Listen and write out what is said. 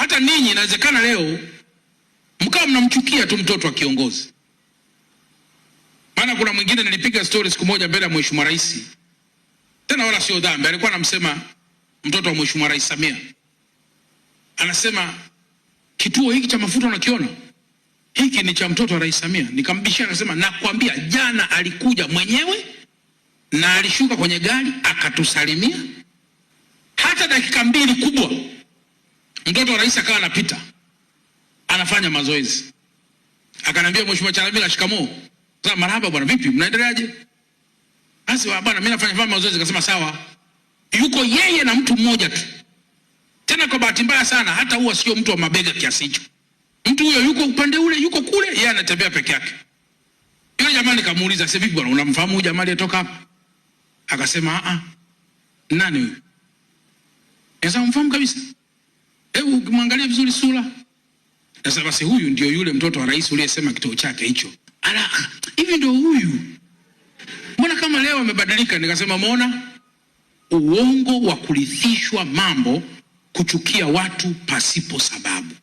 hata ninyi inawezekana leo mkawa mnamchukia tu mtoto wa kiongozi. Maana kuna mwingine nilipiga story siku moja mbele ya Mheshimiwa Rais. Tena wala sio dhambi, alikuwa anamsema mtoto wa Mheshimiwa Rais Samia. Anasema kituo hiki cha mafuta unakiona? Hiki ni cha mtoto wa Rais Samia. Nikambishia, akasema nakwambia jana alikuja mwenyewe na alishuka kwenye gari akatusalimia. Hata dakika 2 kubwa mtoto wa rais akawa anapita anafanya mazoezi. Akaniambia, Mheshimiwa Chalamila, shikamoo. Sasa marhaba bwana, vipi mnaendeleaje? Basi bwana mimi nafanya mazoezi. Akasema sawa. Yuko yeye na mtu mmoja tu. Tena kwa bahati mbaya sana hata huwa sio mtu wa mabega kiasi hicho. Mtu huyo yuko upande ule, yuko kule, yeye anatembea peke yake. Yule jamaa nikamuuliza, "Sasa vipi bwana, unamfahamu huyu jamaa aliyetoka hapa?" Akasema, "Nani huyu?" Sasa umfahamu kabisa. Hebu muangalie vizuri sura. Sasa basi huyu ndio yule mtoto wa rais uliyesema kituo chake hicho. Ala, hivi ndio huyu. Mbona kama leo amebadilika? Nikasema umeona uongo wa kurithishwa mambo, kuchukia watu pasipo sababu.